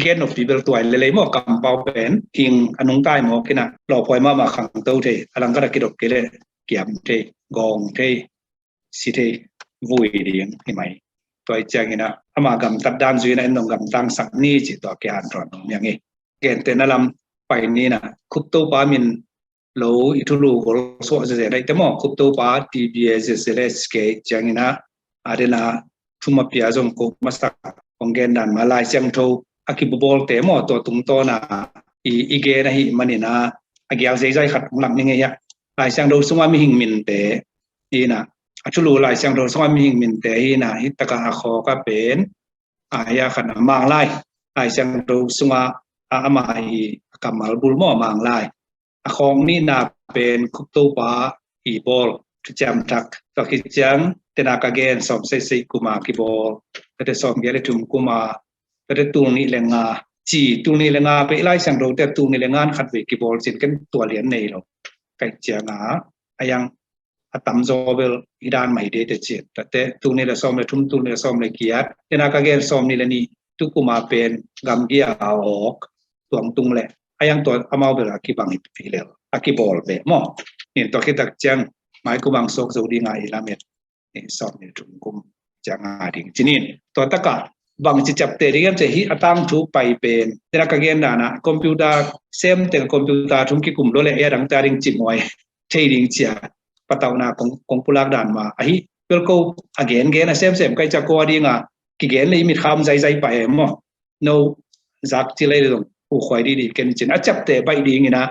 เกนof people ตัวเลยมั่วกำเปาเป็นทิ้งอนุงใต้หมอกินะเราพอยมาขังเต้าเทอลังก็ได้กิดอกเกลเกี่ยมเทกองเทสิเทวุยเดียงที่ไหมตัวเจ้ากินะอามากำตัดด้านจุยนะนงกำตั้งสักนี้จิตตัวแกนตรอนอย่างงี้เกณฑ์เตนลำไปนี้นะคุปโตปามินโลอิทุลูโอโซเซได้แต่หมอคุปโตปาทีบีเอเซเลสเกจังนะอาเดนาทุมาพิอาจงกุมาสักองเกนดันมาลายเซียงโตอากิบบอลเตหมอตัวตุงโตนะอีเกนะฮิมันนี่นะอากิอาเซใจขัดหลังยังไงยะลายเซียงโตสงว่ามีหิงมินเตนี่นะอาชุลูลายเซียงโตสงว่ามีหิงมินเตฮีนะฮิตะกะอาคอก็เป็นอายาขันมังลายเซียงโตสงว่าอามาฮีกำมัลบุลหมอมังลายของนี่นาเป็นคุปโตปาอีบอลทุจำทักก็คิดจังแต่นักเกณฑ์สมเสกกุมากีบอลแต่สมเกลือทุ่มกุมาแต่ตุงนี่เลงาจีตุงนี่เลงาไปไล่สังโรแต่ตุงนี่เลงานขัดเวกีบอลสินกันตัวเลี้ยนในเราไก่เจียงยังตั้มโซเบลอีดานไม่ได้แต่เจ็ดแต่ตุงนี่ละสมเลยทุ่มตุงนี่ละสมเลยเกียร์แต่นักเกณฑ์สมนี่ละนี่ตุกุมาเป็นกำเกียร์เอาออกตัวตุงเลยยังตัวอามาเบลอากิบังอีเลอากิบอลเบมอนี่ตัวคิดตักจังหมายกูบังโซกสูดีงาอิลาเมตนี่สอบนี่ถุงกุมจังอาดิ่งจีนินตัวตะกะบังจิจับเตรียมจะฮิอัตังทุไปเป็นแต่ละกเกณฑ์นะคอมพิวเตอร์เซมแต่คอมพิวเตอร์ทุ่มกิกุมโดเลเอรังตาริงจิมวยเทดิงเชียปะตาวนาของปุลักดานมาอหิเปิลโกอเกนเกนเซมใกล้จะกัวดีงากิเกนเลยมีคำใจไปมอโนจักจิเลยตรงผู้คอยดีๆกันจริงจับเตะไปดีงี้นะ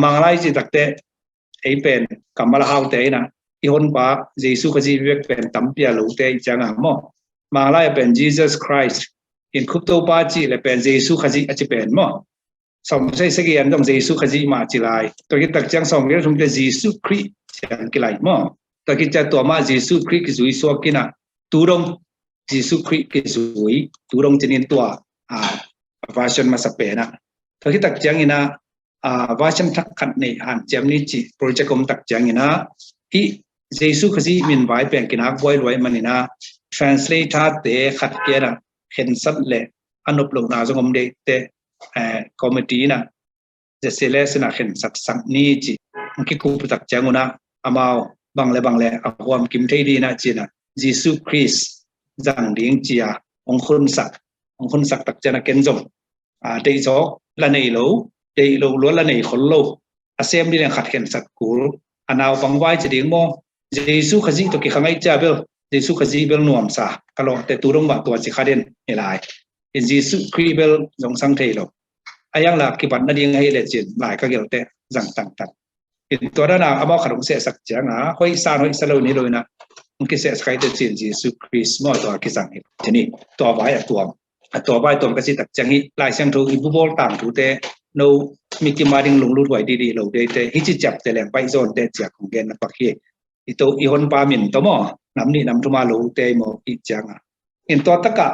มังไลจิตักเตะไอเป็นกัมมาลาฮาวเตะนะอีคนป้าเยซูขจีเวกเป็นตั้มเปียลูเตะจังมอมังไลเป็น Jesus Christ อินคุปโตป้าจีเลยเป็นเยซูขจีอาจจะเป็นมอสมใช่สักอย่างต้องเยซูขจีมาจิไลตัวกิตักจังสมเรื่องทุ่มจะเยซูคริสต์จังกิไลมอตัวกิจตัวมาเยซูคริสต์กิจุยสวกินะตูรงเยซูคริสต์กิจุยตูรงจะนินตัวversion มาสเปนะถ้าคิดตักจังอินะversion ทักขัดในอันเจมนี่จีโปรเจกต์ผมตักจังอินะที่เยซูขจีมินไว้เป็นกินักไว้รวยมันอินะ translate ทัดเตะขัดเกณฑ์เห็นสัตว์เละอนุปลงนาจงอมเดเตคอมมิตี้นะจะเสเลสนะเห็นสัตว์สังนี่จีมันคิดกูตักจังอุนะอามาบังเลอาความกิมเทดีนะจีนะเยซูคริสต์จังเลี้ยงจีอาองคุณสักตักจันเกนจงเดย์จอกละเนยโลล้วนละเนยคนโลอาเซมดีเรื่องขัดเข็นสักกูอันเอาฟังไว้จะเดียงโมเยซูขจีตัวกี่ครั้งไอ้เจ้าเบลเยซูขจีเบลนวมซากะลองแต่ตัวรงบะตัวจิคาเดนเฮลายเยซูครีเบลจงสังเทโลอายังหลักกิบันนั่นยังให้เลจินหลายก็เกี่ยวแต่จังต่างตัวนั้นเอามาขัดองเสสักจังห้อยซานห้อยสโลนี่เลยนะมันกิเสสกายเดจินเยซูคริสต์มอตัวกิสังเหตุทีนี้ตัวไว้ตัวใบตัวกระสิตักจังฮิลายเสียงทูอีบุบอลต่างทูเตโนมีกิมาดิงลงลุดไว้ดีๆเราเตฮิจิจับแต่แหลงไปโซนเตจากของแกนปักเฮอีโตอีฮอนปามินตัวหม้อนำนี่นำทุมาโลเตโมอีจังเห็นตัวตะกะ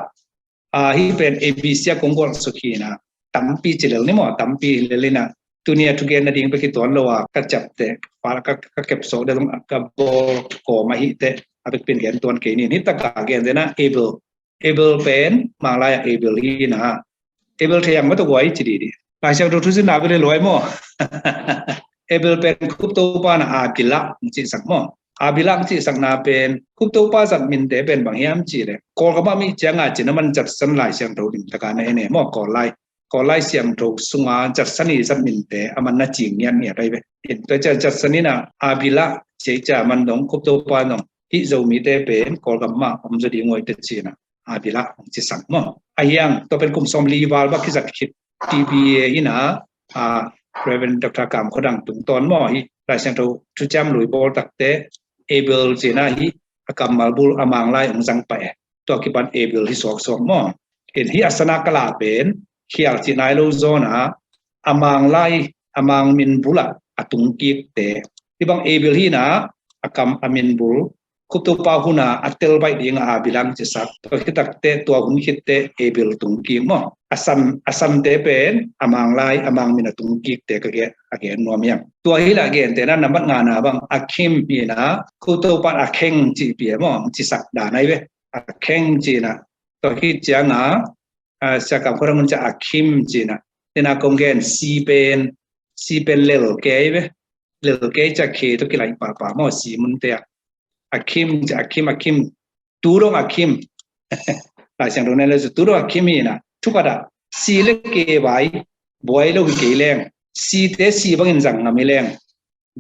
ฮิเป็นเอบีเซียกงกอลสุขีนะตั้มปีจิเลนี่หม้อตั้มปีเลยนะตัวนี้ทุกแกนดิ่งไปคิดตัวเราก็จับแต่ปาลก็เก็บโซ่ได้ตรงกับบอลโกมาฮิเตอาไปเป็นแกนตัวเกนี่นี่ตะกะแกนเดนะable เป็นมาลาย able ฮีนะ able ที่ยังไม่ต้องไว้จีดีหลายเช้าดูทุกสิ่งน่าไปเลยรวยมั้ง able เป็นคุปโตปานะอาบิลักจีสักมั้งอาบิลักจีสักน่าเป็นคุปโตปาสักมินเตเป็นบางอย่างจีเลยกอลก็มามีจังอาจีนั้นมันจัดสรรหลายเช้าดูดิตะการเนี่ยมั้งกอลไลเสียงดูสุงาจัดสรรนี่สักมินเตอามันน่าจริงเนี่ยอะไรไปเห็นตัวจัดสรรนี่นะอาบิลักเจ้าจะมันต้องคุปโตปาน้องที่จะมีเตเป็นกอลก็มาผมจะดีงวยเตจีนะอาบิละจิสังมออายังตัวเป็นกลุ่มสมรีวาลบักคิจักคิดทีบีเอนะเรเวนดรกามขดังตุงตอนมอฮิรายเซนโตทุจำลุยบอลตักเตเอเบิลเจนะฮิกามมาบุลอมังไลองจังไปตัวกิบันเอเบิลฮิสอกมอเห็นฮิอัสนากลาเป็นเขียลจีนายโลโซนะอมังไลอมังมินบุละอตุงกิกเตที่บางเอเบิลฮินะกามอามินบุลคุปโตปาหุนาอัตเตลไปดีงาบิลังจิสักตัวคิดตักเตตัวหุ่นคิดเตเอเบลตุงกีมออาซัมเตเป็นอมังไลอมังมินาตุงกีเตกะเกะเกนวมยังตัวฮิละเกนเตนั้นนับงานนะบังอาคิมปีนะคุปโตปาอาเคงจีเปียมอจิสักดาไนเวอาเคงจีนะตัวคิดจัง sa kam khora mun cha akim china tena kongen si pen lel ke cha ke to kilai pa mo si mun te akim turong akim la sang do ne le turong akim ina thukada si le ke bai boy lo ke leng si te si bangin jang ngami leng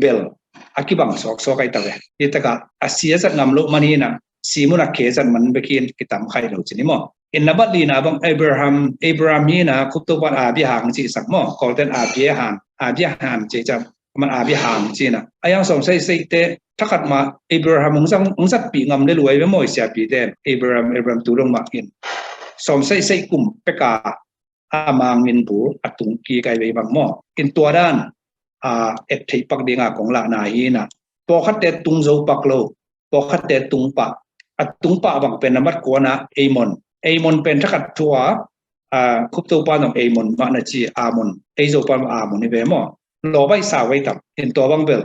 bel akibang sok ai tawe itaka asia sat ngam lo mani na si muna ke jan man bekin kitam khai lo chini mo in nabat li na bang abraham ni na kuto ban abi hang chi sak mo kolten abi hang chi jam man abi hang chi na ayang som sai te thakat ma abraham ung sat pi ngam le luai be mo sia pi ten abraham turong ma in som sai kum peka amang min bu atung ki kai be bang mo in tua dan et thei pak dinga kong la na hi na po khat te tung zo pak lo po khat te tung pa bang pen namat ko na amon pen thakat tua khup to pa nong amon ma na chi amon ei zo pa amon ni be mo lo bai sa wai tam in to bang bel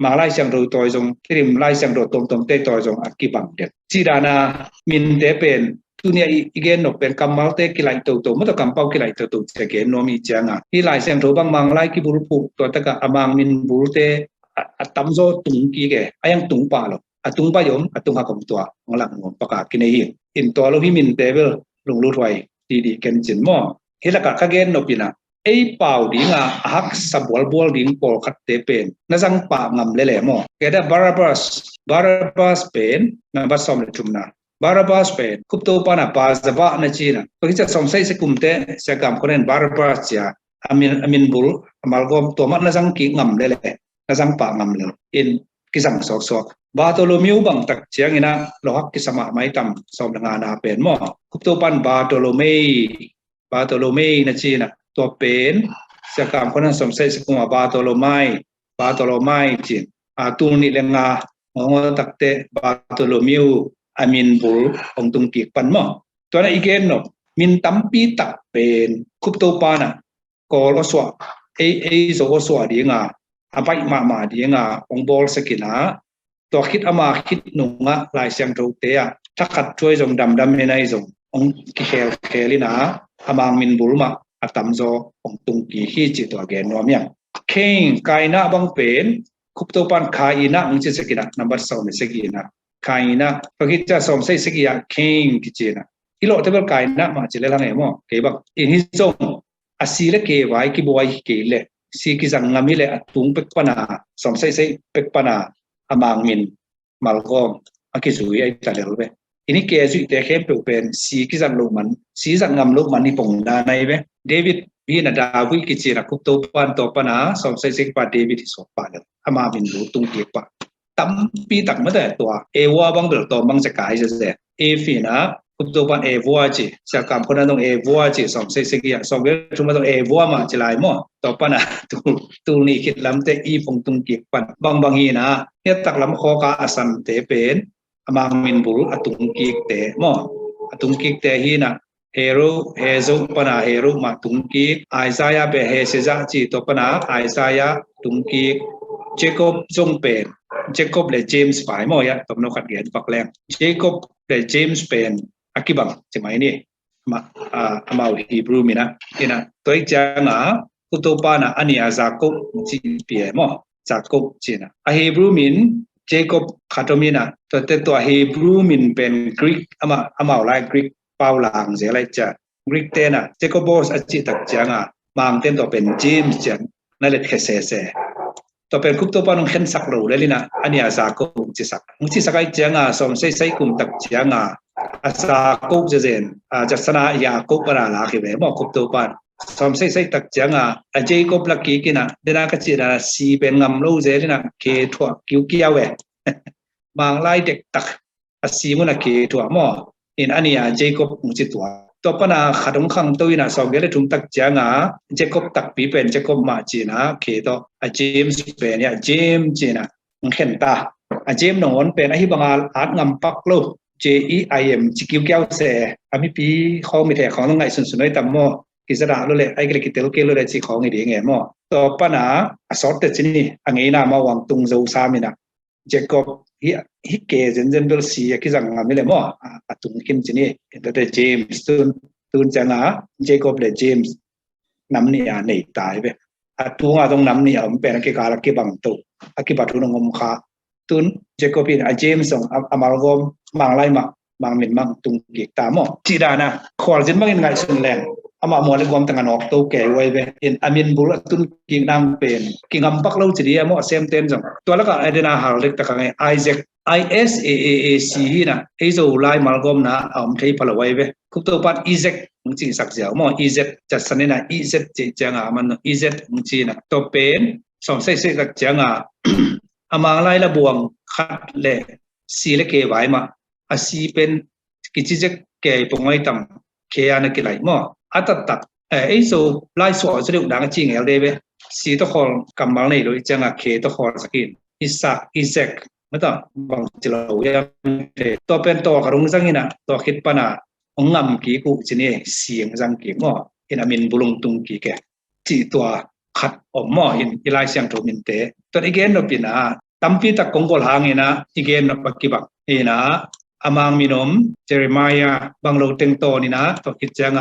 ma lai sang ro toy jong krim lai sang ro tom te toy jong akki bang de chi dana min te pen tunia igen no pen kamal te kilai to mo to kampau kilai to che ke no mi changa hi lai sang ro bang mang lai ki buru pu to ta ka amang min buru te atam zo tung ki ge ayang tung pa lo atung pa yom atung ha kom tua nglang ngom paka kinai hi in to lo hi min te bel lung lu thwai di ken chin mo hi la ka gen no pina ei pau ding hak sabol bol ding pol khat te pen na jang pa ngam le mo ke da barabas pen na ba som le tumna Barabas pen kupto pana pas daba na china pagisa somsai se kumte se kam konen Barabas cha amin bul amalgom to mat na jang ki ngam le na jang pa ngam le in kisang sok Bartolomeu bang tak chiang ina lohak kisama mai tam som nga na pen mo kupto pan Bartolomei na china to pen se kam konen somsai se kuma Bartolomai chin tu ni lenga ngo takte Bartolomeu amin bul ong tung ki pan mo to na igen no min tampi tak pen kup to pa na ko lo swa so swa di nga apai ma di nga ong bol sakina to khit ama khit nunga lai siang tho te a thakat choi jong dam me nai jong ong ki khelina amang min bul ma atam zo ong tung ki hi chi to gen no myang king kaina bang pen kup to pan khaina ong chi sakina number 2 me sakina kaina pagitcha som sai sikia king kichena ilo tebel kaina ma chile lang emo ke bak in hi song asile ke wai ki boy ke le si ki jang ngami le atung pek pana som sai pek pana amang min malgom akizui ai talelbe ini ke ju te khem pe pen si ki jang lo man si jang ngam lo man ni pong da nai be David bi na David kichena kup to pan to pana som sai pa David so pa le ama min lu tung ke pa tắm pi tắc mất đấy tua ewa bang bel to bang sekai je se e fina kuto pan ewa chi sa kam khona dong ewa chi som se kia som ge chuma dong ewa ma chilai mo to pana tu ni khit lam te i phong tung ki pan bang hi na he tak lam kho ka asam te pen amang min bul atung ki te mo atung ki te hi na hero hezo pana hero ma tung ki Isaiah be he se ja chi to pana Isaiah tung ki Jacob jong pen Jacob le James phải mo ya tom no khat gen pak leng Jacob le James pen akibang chemai ni ma amau Hebrew mina ina toi changa kutopa na ania Jacob chi pie mo Jacob china a Hebrew min Jacob khatomina to te to Hebrew min pen Greek amau lai Greek paulang je lai cha Greek te na Jacobos achi tak changa mang ten to pen James chan na le khese to pen kup to panong khen sak lo le lina ania sa ko chi sak ai changa som sai kum tak changa asa ko jen jasana ya ko para la ke be mo kup to pan som sai tak changa a Jacob la ki kina dena ka chi na si pen ngam lo je lina ke thwa kiu kia we mang lai dek tak a si mu na ke thwa mo in ania Jacob chi tua to pana khadong khang toina som ge le thum tak changa Jacob tak pi pen Jacob ma chi na ke to a James pen ya James china khen ta a James non pen a hi bangal at ngam pak lo JEIM chikiu kyau se ami pi khong mi the khong ngai sun sunoi tam mo ki sara lo le ai ke ki tel ke lo le chi khong ni de nge mo to pana a sort te chini angai na ma wang tung zo sa mi na Jacob hi ke jen bel si ki jang ngam le mo a tung kim chini the James tun ตุนจังเจคอบและเจมส์น้ำเนี่ยในตายไปตัวตรงน้ำเนี่ยมันเป็นกี่การกี่บังตุกี่ปัทุนงมขาตุนเจคอบินเจมส์ส่งอามารกมบางไล่มาบางมินบางตุงกิกตามจีดานะขอจินบางอินไงสุนแรงอามาหมดเลยความตั้งนอกตัวแก่ไว้ไปอินอามินบุรุษตุนกิงนำเป็นกิงอัมปักเล่าจีดีมั่วเซมเทนจังตัวแล้วก็ไอเดนาฮาร์เล็กตะกังไอเซกISAAC นะไอ้โซไลมาร์กอมนะเอาไม่ใช่พลวัยเว้คุกตัวปัด ISEC มึงจีสักเสียวมั่ว ISEC จัดสนินะ ISEC จีจังมัน ISEC มึงจีนะตัวเป็นสองเส้นสักจังอามาไล่ละบวงคัดเล่สีเล็กเกไว้มาอาสีเป็นกิจจะเกยตรงไว้ตั้งเคียนกิไลมั่วอัตตัดไอ้โซไล่สวดจะเรียกดังจริงเอลเดเว้สีตะคอนกำบังเลยโดยจังเคตะคอนสกินISECไม่ต้องบางทีเรายังตัวเป็นตัวกระดุมสังเกตนะตัวคิดปนาองงำกี่กูจะเนี่ยเสียงสังเกตมั่วอินอามินบุลงตุงกี่แกจีตัวขัดออกมั่วอินอีไลเสียงถูกมินเตตัวอีกเอ็นเราปีน่ะตั้มปีตะกงกอลหางเองนะอีกเอ็นเราปักกี่บักเองนะอามางมินอมเจเรมายาบางเราเต็งโตนี่นะตัวคิดจัง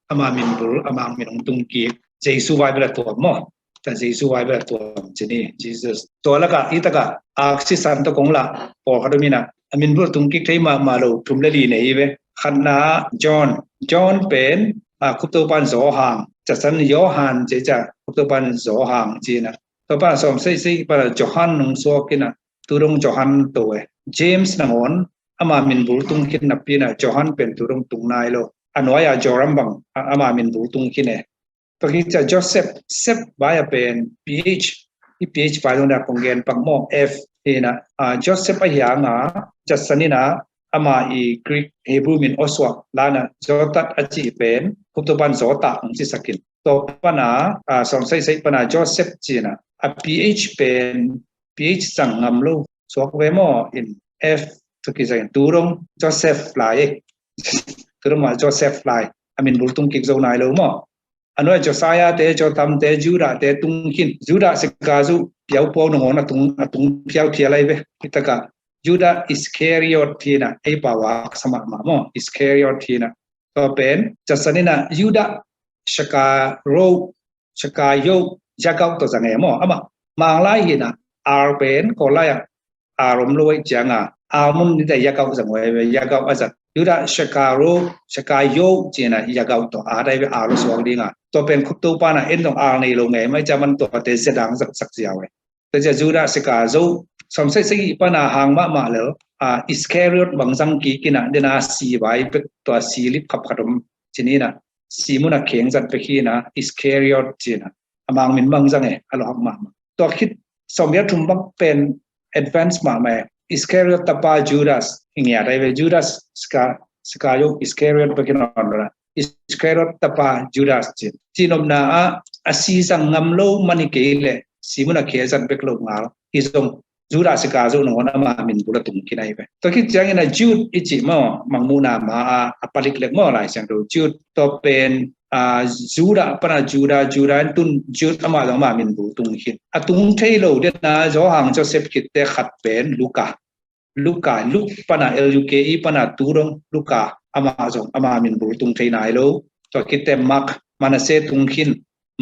อามามินบุลอามางมินองตุงกี่เจสุไว้เป็นตัวมั่วแต่เจสุไว้เป็นตัวจะนี่ Jesus ตัวละก็อีตะก็อาคิสันตะกงละพอเขาดูมีนะอามินบุลตุงกี่ใช้มาเราทุ่มเลดีเนี่ยเว้ขันนาจอห์นเป็นคุปตัวปันโสหางจะสันโยฮันเจจะคุปตัวปันโสหางจีนะตัวปันสมใส่ปะจอฮันนงโซกินะตุรงจอฮันตัวเจมส์นงอนอามามินบุลตุงกินนับปีนะจอฮันเป็นตุรงตุงนายโลอันวายาจอรัมบังอามามินบุลตุงกินเอตัวที่จะโจเซฟบายเป็น PH ที่ PH ไปตรงนั้นคงเกณฑ์ปังโม F นี่นะโจเซฟไปอย่างจะสันนี่นะอามาอีกรีกเฮบรูมินอสวกลานะโจตัดอจิเป็นคุปตัวบันโจตังจิสกินตัวปนาสองใส่ปนาโจเซฟจีนะPH เป็น PH สังงามลูสวกเวโมอิน F ทุกิสังตูรงโจเซฟไลตูรงมาโจเซฟไลอามินบุลตุงกิกโซนายลูโมอันนั้นจะสายเตะจะทำเตะจูระเตะตุงขินจูระสิกาจูเปียวปอนงอนตุงเปียวเทียไรเว้ที่ตะกะจูระอิสเคริอตทีนะไอปาวาสมัครมาโมอิสเคริอตทีนะก็เป็นจะสนินะจูระสกาโรสกาโยจะเก้าตัวสังเกตโมอ่ะมาไล่หินะอาร์เป็นก็ไล่อารมณ์รวยจังอามุนนี่แต่ยาเก้าสังเกตยาเก้าอาจจะยูดาสกาโรสกาโยจีนะยาเก้าตัวอะไรไปอาร์สวงดีงาตัวเป็นคุตตูปานะเอ็นตรงอาร์ในโรงไงไม่จะมันตัวเตะเสดังสักเสียวเลยแต่จะยูดาสกาโจสมเสกปานะหางมาแล้วอิสเคริอตบางสังกีกินะเดนาสีไว้เป็นตัวสีลิบขับขดมจีนี่นะสีมุนักเข่งจัดไปขีนะอิสเคริอตจีนะบางมินบางสังเงอารมณ์มาตัวคิดสมยศทุมบังเป็นแอดวานซ์มาไหมอิสเคริอตตาปาจูดาสอย่างเงี้ยได้เวจูดาสสกาโยอิสเคริอตไปกินอะไรนะอิสเคริอตตาปาจูดาสจีนอมนาอาศีสังงามโลมันนี่เกลสีมุนักเข่งจัดไปกลงมาอิสงจูดาสกาโจนงอนมามินบุรตุงกินไอไปตัวคิดจังนะจูดอิจิมอมังมูนามาปาริกเล็กมออะไรสังดูจูดตัวเป็นจูดาปนาจูดาตุนจูดมาดมามินบุตุงกินตุงเทโลเดนะโจหังโจเซฟคิดเตขัดเป็นลูกปนาLUKEปนาตูรงลูกาอามามินบุตุงเทนายโลตัวคิดเตมักมานาเซตุงกิน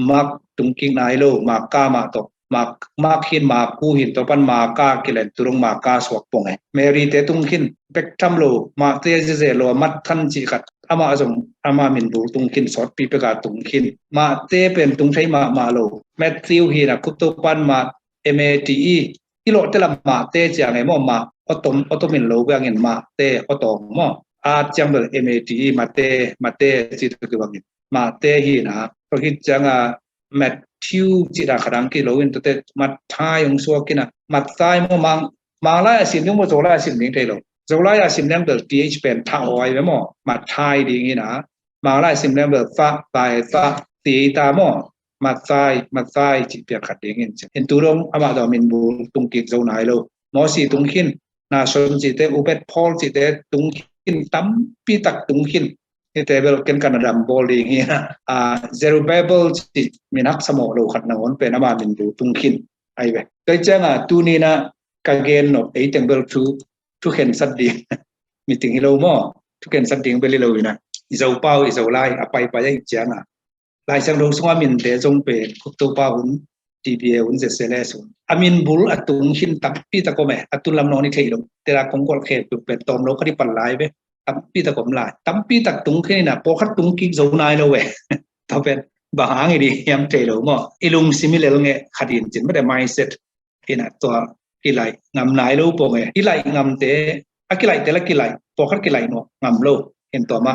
มักตุงกินนายโลมักกามาตกมากหินมากูหินตัวปันมากากิเลนตุรงมากาสวกปงไงเมรีเตตุงหินเป็กทำโลมาเตยเจโลมัดทันจิกัดอามามินบูตุงหินสอดปีเปกาตุงหินมาเตเป็นตุงไทมาโลแมทธิวหินะคุตตุปันมาMATEที่โลเตละมาเตจางไงมอมาออตมินโลเบียงเงินมาเตอตองมออาจังเบลMATEมาเตจิตกุบังเงินมาเตหินะเพราะคิดจังแมททิวจิตาขดังกิโลอินตัวเตมัดท้ายองสวกินะมัดท้ายมังไล่สินยังมัโจไล่สินนิ่งเทโลโจไล่สินยังเดอ TH เป็นท่าอ้อยไว้มั้งมัดท้ายดีงี้นะมังไล่สินยังเดอฟ้าตายฟ้าตีตามั้งมัดท้ายจิตเปียกขัดอย่างงี้เห็นตัวลงอามาดอมินบูตุงกิกโจนายโลมอสีตุงขินนาชนจิตเตอุเบตพอลจิตเตตุงขินตั้มปีตักตุงขินนี่แต่เวลากันดัมบอลอย่างเงี้ยเซรูเบเบิลจิตมีนักสมองโลขัดนอนเป็นอามามินดูตุงขินไอเว้ยแต่จังตัวนี้นะกางเกนนกไอเต็งเบลทุกเห็นสัตว์ดีมีติงฮิโลมอทุกเห็นสัตว์ดีไปเรื่อยๆนะ dầu bao dầu lai apai pa yang chang a lai sang dong sunga min te jong pe khuk to pa hun tpa hun je sele su amin bul atung hin tak pi ta ko me atul lam no ni thei lo tera kong kol khe tu pe tom lo khari pan lai be tam pi ta kom lai tam pi tak tung khe na po khat tung ki zo nai lo we to pen ba hang ni yam thei lo mo ilung similar nge khadin chin ba de mindset ina to kilai ngam nai lo po nge kilai ngam te akilai te la kilai po khat kilai no ngam lo en to ma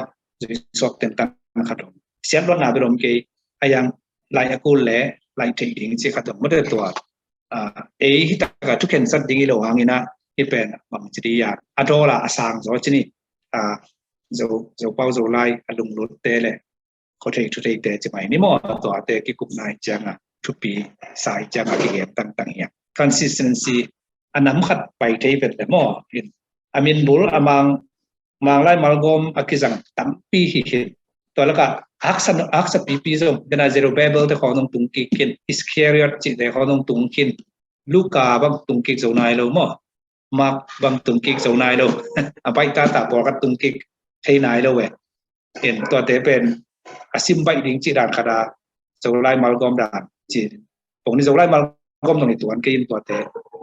sok ten tan khatom sian lo na be rom ke ayang lai akul le lai thei ding che khatom mo de to e hi ta ka tu ken sat ding lo hangina hi pen bang chri ya adola asang zo chini zo pau zo lai alung lut te le ko thei tu thei te chmai ni mo to te ki kup nai changa thu pi sai changa ki ge tang tang ya consistency anam khat pai thei vet le mo in amin bul amang mang lai malgom akizang tampi hi hi to la ka aksa pp zo bena zero babel te khonong tung ki kin iskariot chi te khonong tung kin luka bang tung ki zo nai lo mo mak bang tung ki zo nai lo apai ta por ka tung ki thei nai lo we en to te pen asim bai ding chi dan khada zo lai malgom dan chi pong ni zo lai malgom nong ni tuan ke in to te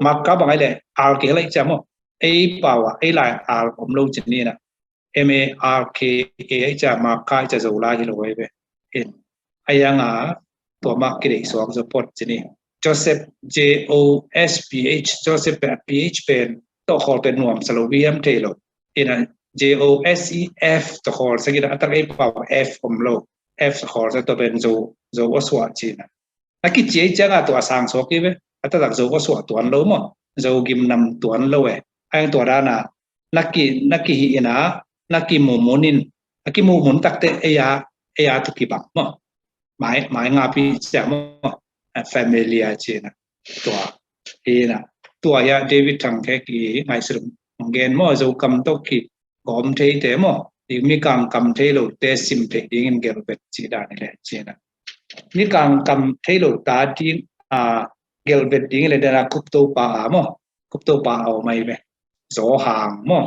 mak ka bang ai le al ke lai cha mo ai pawa ai lai al om lo chi ni na MARKA cha marka cha zo la hi lo we be in ayanga to mark ki so ang support chini Joseph JOSPH Joseph PH pen to khol pen nuam saloviam thelo in JOSEF to khol sagida atak ai pa F lo F khol sa to pen zo waswa china aki che changa to asang so ki be atak zo waswa to an lo mo zo gim nam to an lo we ai to dana naki hi ina naki momonin naki momon takte eya to kibak mo mai nga pi cha mo familia china to ina to ya David thang ke ki ngai sum ngen mo zo kam to ki gom thei te mo mi kang kam thei lo te sim thei ding gel bet chi da ni le china mi kang kam thei lo ta din gel bet ding le da kup to pa mo kup to pa au mai be zo hang mo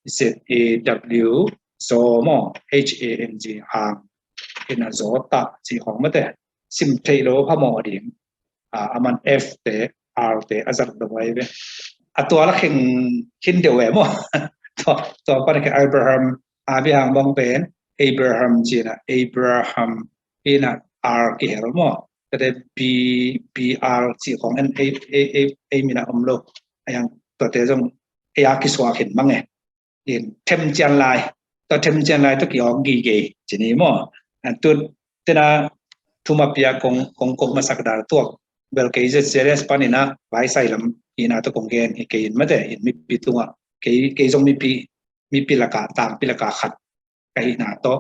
ZAW zo mo HANG hang ina zo ta chi hong ma te sim thei lo pha mo ding aman F te R te azar do wai be atwa la khin de we mo to pa ke Abraham abi hang bong pen Abraham china Abraham ina R ke hel mo te BR chi hong N A mina lo ayang to te jong ya ki swa khin mangi in thêm chân lai to ki ong gi ge chini mo tu tena thuma pia kong masakda to bel ke je series panina vai sai lam ina to kong gen ke in mate in mi pitunga ke jong mi pilaka tam pilaka khat kai na to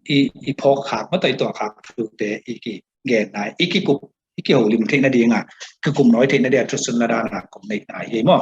i phok khak ma tai to khak tu te i ki gen nai i ki kup i ki ho lim theina dinga ku kum noi theina dia tu sun na da na kom nei nai he mo